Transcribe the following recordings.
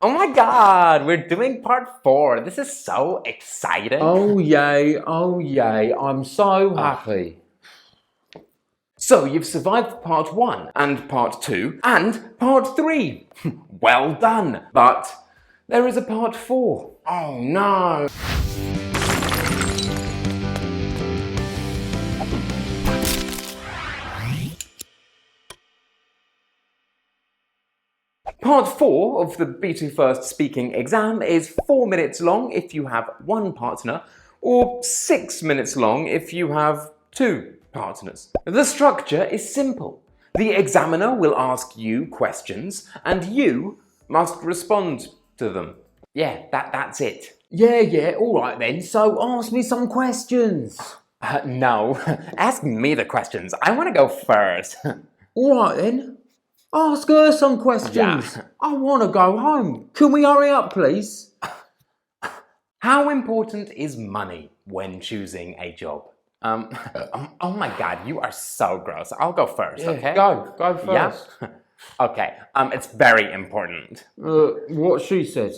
Oh my god, we're doing part 4. This is so exciting. Oh yay, I'm so happy. So you've survived part 1 and part 2 and part 3. Well done. But there is a part 4. Oh no. Part 4 of the B2 First Speaking exam is 4 minutes long if you have one partner, or 6 minutes long if you have 2 partners. The structure is simple. The examiner will ask you questions and you must respond to them. Yeah, that's it. Yeah, alright then, so ask me some questions. No, ask me the questions. I want to go first. Alright then, ask her some questions. Yeah. I want to go home. Can we hurry up, please? How important is money when choosing a job? Oh my god, you are so gross. I'll go first, okay? Go first. Yeah? Okay, it's very important. What she said.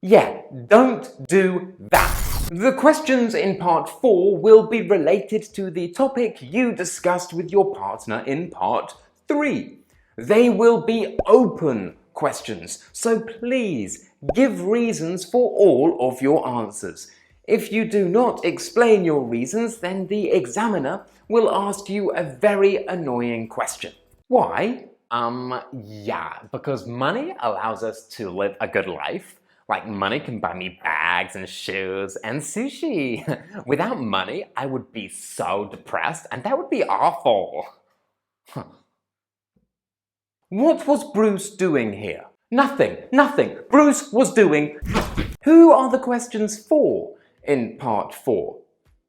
Yeah, don't do that. The questions in part 4 will be related to the topic you discussed with your partner in part 3. They will be open questions, so please give reasons for all of your answers. If you do not explain your reasons, then the examiner will ask you a very annoying question. Why? Yeah, because money allows us to live a good life. Like, money can buy me bags and shoes and sushi. Without money, I would be so depressed, and that would be awful. What was Bruce doing here? Nothing. Bruce was doing nothing. Who are the questions for in part 4?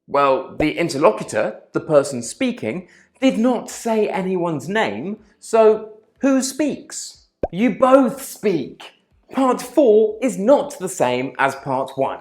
Well, the interlocutor, the person speaking, did not say anyone's name, so who speaks? You both speak. Part 4 is not the same as part 1.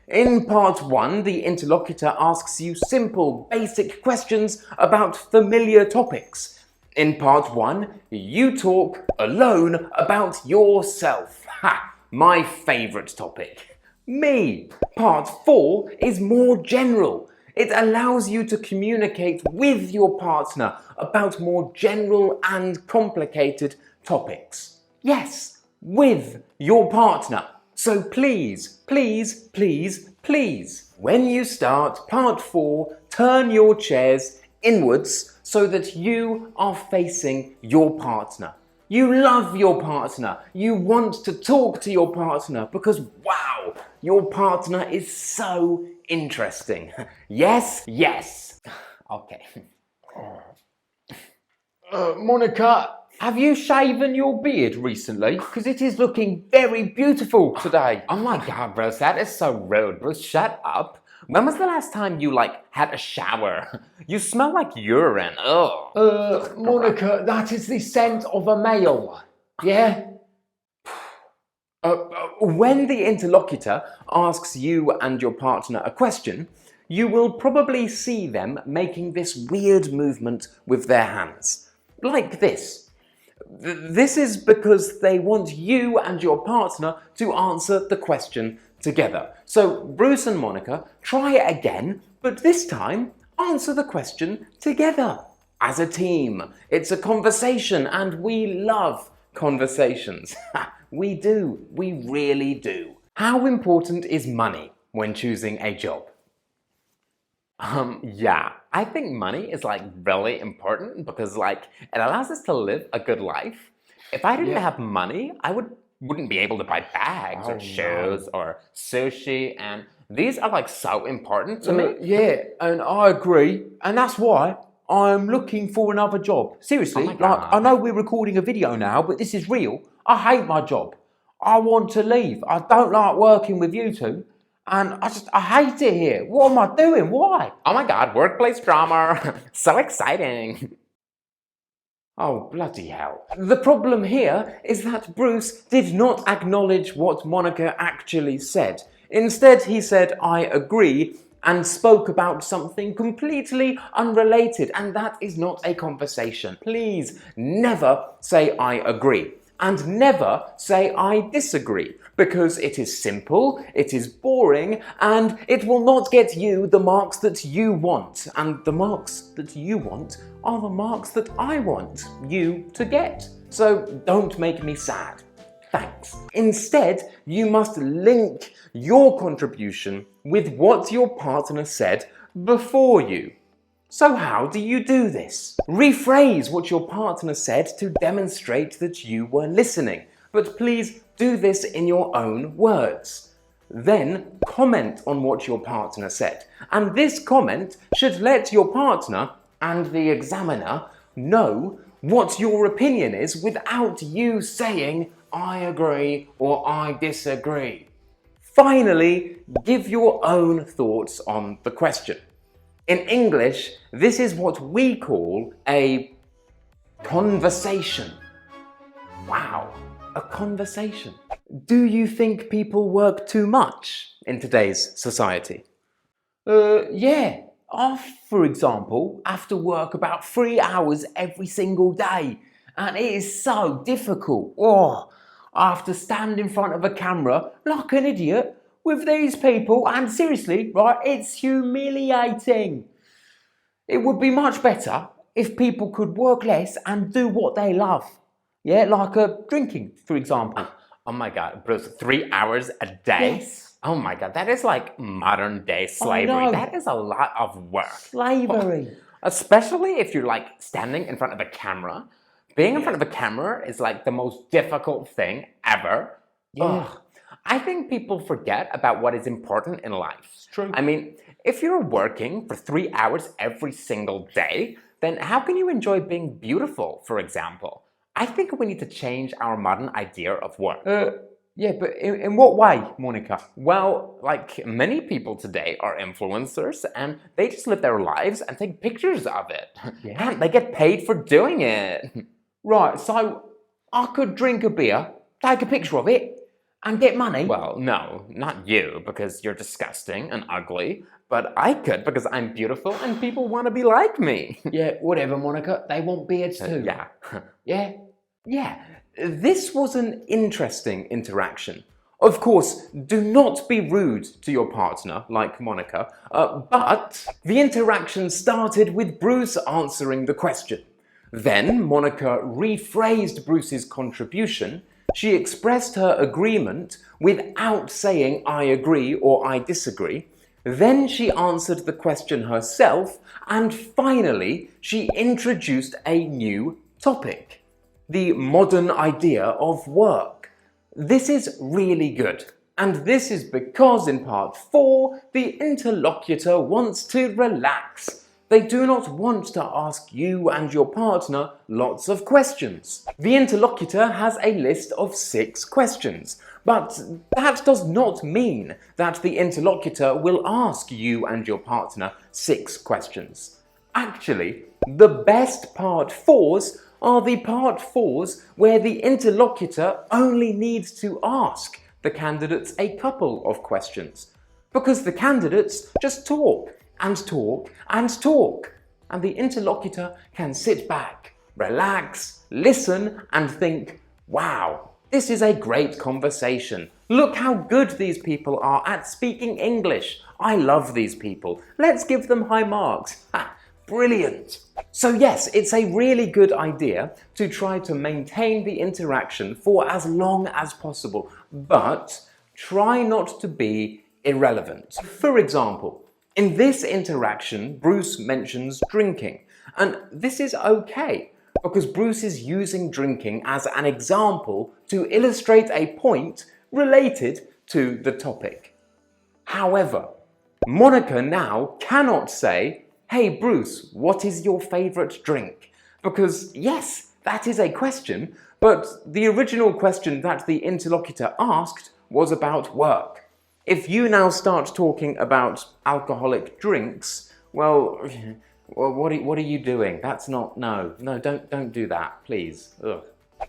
In part 1, the interlocutor asks you simple, basic questions about familiar topics. In part 1, you talk alone about yourself. Ha! My favourite topic. Me. Part 4 is more general. It allows you to communicate with your partner about more general and complicated topics. Yes, with your partner. So please, when you start part 4, turn your chairs inwards so that you are facing your partner. You love your partner. You want to talk to your partner because, wow, your partner is so interesting. Yes. Okay. Monica, have you shaven your beard recently? Because it is looking very beautiful today. Oh my god, Bruce, that is so rude. Bruce, shut up. When was the last time you, had a shower? You smell like urine. Ugh. Monica, that is the scent of a male. Yeah? When the interlocutor asks you and your partner a question, you will probably see them making this weird movement with their hands. Like this. This is because they want you and your partner to answer the question together. So, Bruce and Monica, try it again, but this time, answer the question together. As a team. It's a conversation, and we love conversations. We do. We really do. How important is money when choosing a job? Yeah, I think money is really important because it allows us to live a good life. If I didn't have money, I wouldn't be able to buy bags or shoes or sushi, and these are so important to me. Yeah, and I agree, and that's why I'm looking for another job. Seriously, Oh my God. I know we're recording a video now, but this is real. I hate my job. I want to leave. I don't like working with you two. And I hate it here. What am I doing? Why? Oh my god, workplace drama. So exciting. Oh, bloody hell. The problem here is that Bruce did not acknowledge what Monica actually said. Instead, he said, I agree, and spoke about something completely unrelated, and that is not a conversation. Please never say I agree. And never say I disagree, because it is simple, it is boring, and it will not get you the marks that you want. And the marks that you want are the marks that I want you to get. So don't make me sad. Thanks. Instead, you must link your contribution with what your partner said before you. So how do you do this? Rephrase what your partner said to demonstrate that you were listening, but please do this in your own words. Then comment on what your partner said, and this comment should let your partner and the examiner know what your opinion is without you saying, I agree or I disagree. Finally, give your own thoughts on the question. In English, this is what we call a conversation. Wow, a conversation. Do you think people work too much in today's society? Yeah. I, for example, have to work about 3 hours every single day, and it is so difficult. Oh, I have to stand in front of a camera like an idiot with these people, and seriously, right, it's humiliating. It would be much better if people could work less and do what they love. Yeah, like drinking, for example. Oh my God, Bruce, 3 hours a day? Yes. Oh my God, that is like modern day slavery. know. That is a lot of work. Slavery. Especially if you're like standing in front of a camera. Being in front of a camera is like the most difficult thing ever. Yeah. Ugh. I think people forget about what is important in life. It's true. I mean, if you're working for 3 hours every single day, then how can you enjoy being beautiful, for example? I think we need to change our modern idea of work. Yeah, but in what way, Monica? Well, like many people today are influencers and they just live their lives and take pictures of it. Yeah. And they get paid for doing it. Right, so I could drink a beer, take a picture of it, and get money? Well, no, not you, because you're disgusting and ugly. But I could, because I'm beautiful and people want to be like me. Yeah, whatever, Monica. They want beards too. Yeah. Yeah? Yeah. This was an interesting interaction. Of course, do not be rude to your partner, like Monica, but the interaction started with Bruce answering the question. Then Monica rephrased Bruce's contribution. She expressed her agreement without saying I agree or I disagree. Then she answered the question herself, and finally she introduced a new topic. The modern idea of work. This is really good. And this is because in part 4, the interlocutor wants to relax. They do not want to ask you and your partner lots of questions. The interlocutor has a list of 6 questions, but that does not mean that the interlocutor will ask you and your partner 6 questions. Actually, the best part 4s are the part 4s where the interlocutor only needs to ask the candidates a couple of questions, because the candidates just talk and talk and talk, and the interlocutor can sit back, relax, listen and think, wow, this is a great conversation. Look how good these people are at speaking English. I love these people. Let's give them high marks. Ha! Brilliant! So yes, it's a really good idea to try to maintain the interaction for as long as possible, but try not to be irrelevant. For example, in this interaction, Bruce mentions drinking, and this is okay, because Bruce is using drinking as an example to illustrate a point related to the topic. However, Monica now cannot say, hey Bruce, what is your favourite drink? Because yes, that is a question, but the original question that the interlocutor asked was about work. If you now start talking about alcoholic drinks, well, what are you doing? That's not, no, don't do that, please. Ugh.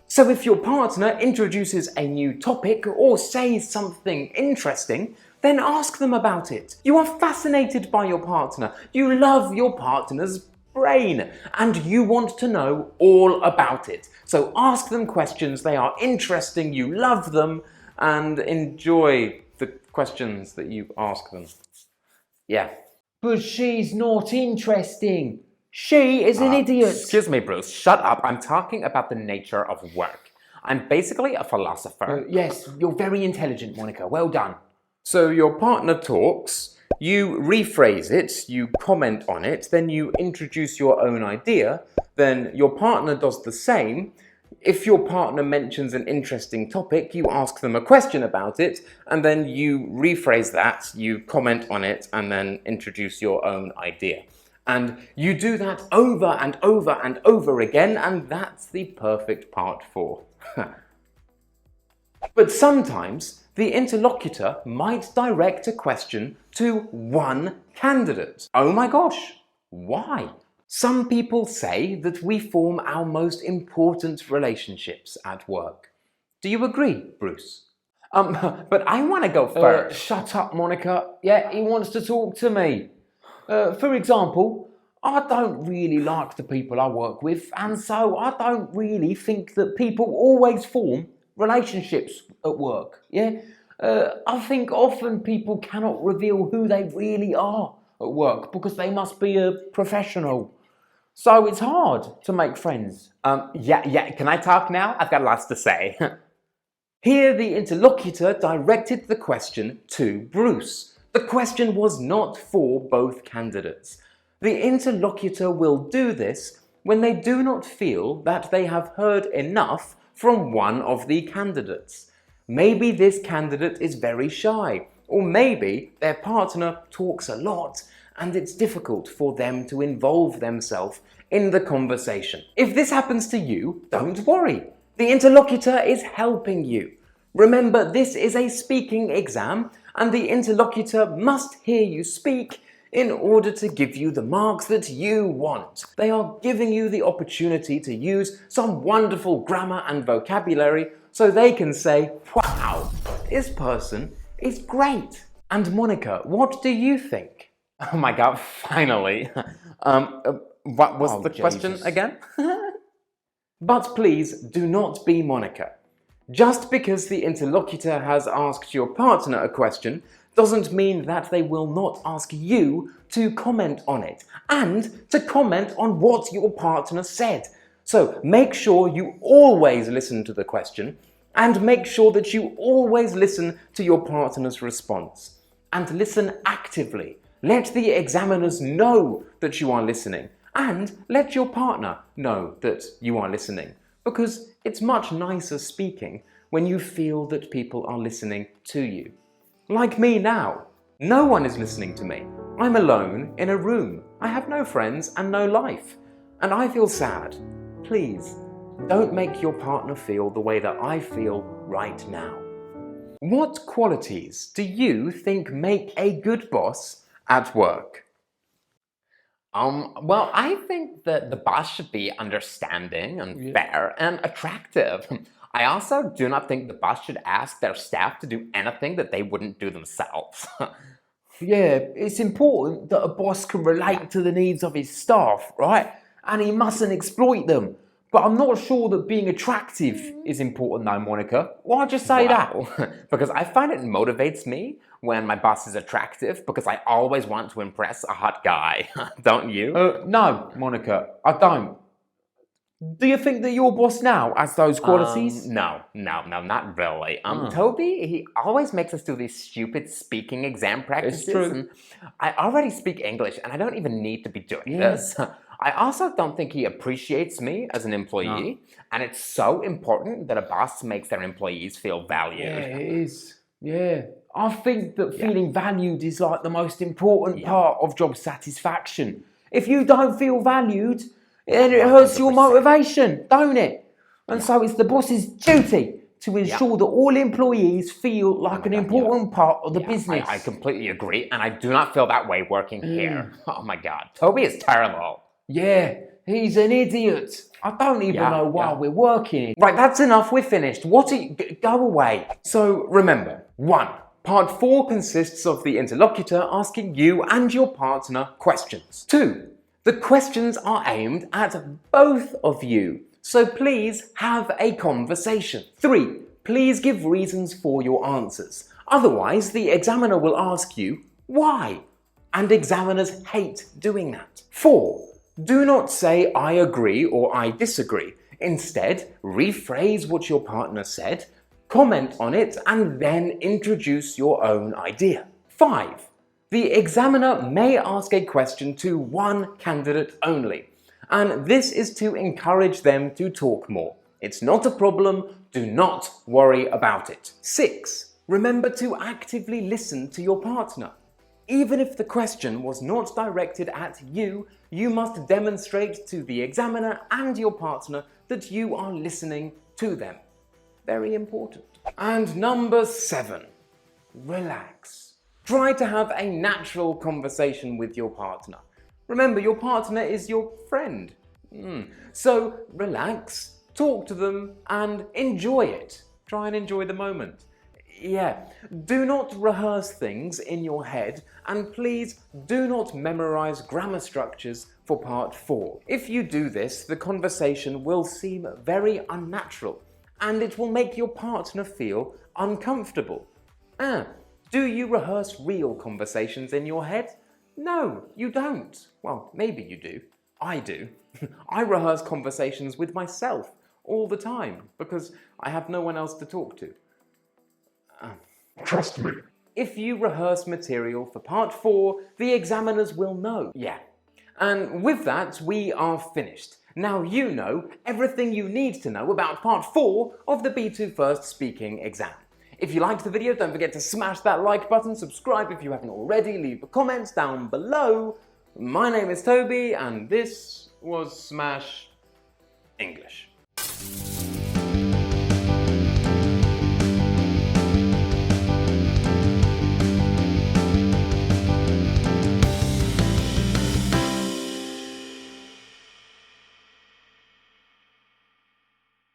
So if your partner introduces a new topic or says something interesting, then ask them about it. You are fascinated by your partner. You love your partner's brain, and you want to know all about it. So ask them questions, they are interesting, you love them, and enjoy the questions that you ask them. Yeah. But she's not interesting. She is an idiot. Excuse me, Bruce, shut up. I'm talking about the nature of work. I'm basically a philosopher. Yes, you're very intelligent, Monica. Well done. So your partner talks, you rephrase it, you comment on it, then you introduce your own idea, then your partner does the same. If your partner mentions an interesting topic, you ask them a question about it, and then you rephrase that, you comment on it, and then introduce your own idea. And you do that over and over and over again, and that's the perfect part 4. But sometimes the interlocutor might direct a question to one candidate. Oh my gosh, why? Some people say that we form our most important relationships at work. Do you agree, Bruce? But I want to go first. Shut up, Monica. Yeah, he wants to talk to me. For example, I don't really like the people I work with, and so I don't really think that people always form relationships at work. Yeah, I think often people cannot reveal who they really are at work because they must be a professional. So it's hard to make friends. Yeah, can I talk now? I've got lots to say. Here the interlocutor directed the question to Bruce. The question was not for both candidates. The interlocutor will do this when they do not feel that they have heard enough from one of the candidates. Maybe this candidate is very shy, or maybe their partner talks a lot and it's difficult for them to involve themselves in the conversation. If this happens to you, don't worry. The interlocutor is helping you. Remember, this is a speaking exam, and the interlocutor must hear you speak in order to give you the marks that you want. They are giving you the opportunity to use some wonderful grammar and vocabulary so they can say, wow, this person is great. And Monica, what do you think? Oh my God, finally. What was the question again? But please do not be Monica. Just because the interlocutor has asked your partner a question doesn't mean that they will not ask you to comment on it and to comment on what your partner said. So make sure you always listen to the question and make sure that you always listen to your partner's response. And listen actively. Let the examiners know that you are listening and let your partner know that you are listening, because it's much nicer speaking when you feel that people are listening to you. Like me now. No one is listening to me. I'm alone in a room. I have no friends and no life. And I feel sad. Please, don't make your partner feel the way that I feel right now. What qualities do you think make a good boss at work? Well, I think that the boss should be understanding and fair and attractive. I also do not think the boss should ask their staff to do anything that they wouldn't do themselves. Yeah, it's important that a boss can relate to the needs of his staff, right? And he mustn't exploit them. But I'm not sure that being attractive is important though, Monica. Why'd you say that? Because I find it motivates me when my boss is attractive, because I always want to impress a hot guy. Don't you? No, Monica, I don't. Do you think that your boss now has those qualities? No, not really. Toby, he always makes us do these stupid speaking exam practices. It's true. And I already speak English and I don't even need to be doing this. I also don't think he appreciates me as an employee. And it's so important that a boss makes their employees feel valued. Yeah, it is. Yeah. I think that feeling valued is like the most important part of job satisfaction. If you don't feel valued, then it hurts your motivation, don't it? And so it's the boss's duty to ensure that all employees feel like an important part of the business. I completely agree, and I do not feel that way working here. Oh my God, Toby is terrible. Yeah, he's an idiot. I don't even know why we're working. Right, that's enough, we're finished. Go away. So remember, 1. Part 4 consists of the interlocutor asking you and your partner questions. 2. The questions are aimed at both of you, so please have a conversation. 3. Please give reasons for your answers. Otherwise, the examiner will ask you, why? And examiners hate doing that. 4. Do not say I agree or I disagree. Instead, rephrase what your partner said, comment on it, and then introduce your own idea. 5. The examiner may ask a question to one candidate only, and this is to encourage them to talk more. It's not a problem, do not worry about it. 6. Remember to actively listen to your partner. Even if the question was not directed at you, you must demonstrate to the examiner and your partner that you are listening to them. Very important. And number 7, relax. Try to have a natural conversation with your partner. Remember, your partner is your friend. So relax, talk to them, and enjoy it. Try and enjoy the moment. Yeah, do not rehearse things in your head, and please do not memorize grammar structures for part 4. If you do this, the conversation will seem very unnatural, and it will make your partner feel uncomfortable. Do you rehearse real conversations in your head? No, you don't. Well, maybe you do. I do. I rehearse conversations with myself all the time because I have no one else to talk to. Trust me. If you rehearse material for part 4, the examiners will know. Yeah. And with that, we are finished. Now you know everything you need to know about part 4 of the B2 First Speaking exam. If you liked the video, don't forget to smash that like button, subscribe if you haven't already, leave a comment down below. My name is Toby, and this was Smash English.